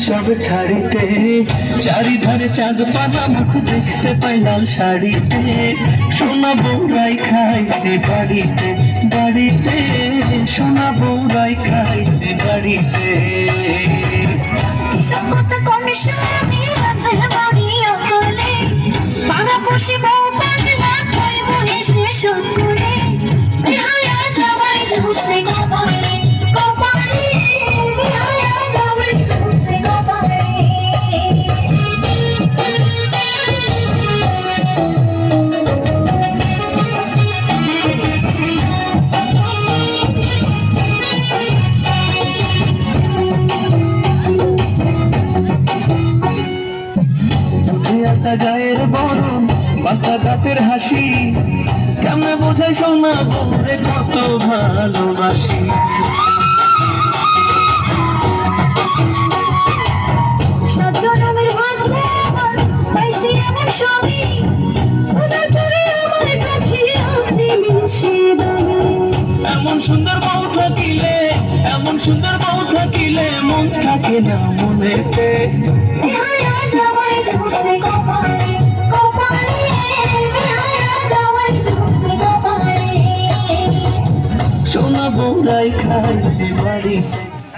সব ছাড়িতে, চারিধারে চাঁদ পানা মুখ দেখতে পাই লাল শাড়িতে। সোনা বউরাই খাইছে বাড়িতে বাড়িতে, সোনা বউরাই খাইছে বাড়িতে। সব কথা কোন স্বামী আছে বাড়ি অকলে, পাড়া বসে বউ পাগলা খাইব এসে সকলে। বেহায়া জামাই ঝুসে কপালে কপালে, বেহায়া জামাই ঝুসে কপালে। গায়ের বরণ পাতা দাঁতের হাসি, কেমনে বোঝাই সোনা বউরে কত ভালোবাসি। সজ্জনমের ভাগ্যে আমার পাইছি এমন স্বামী, ওনার পরে আমার কাছে আপনি মিশে দামি। এমন সুন্দর বউ থাকিলে, এমন সুন্দর বউ থাকিলে মন থাকে না মনেতে। বেহায়া জামাই ঝুসে কপালে কপালে, বেহায়া জামাই ঝুসে কপালে। সোনা বউরাই খাইছে বাড়িতে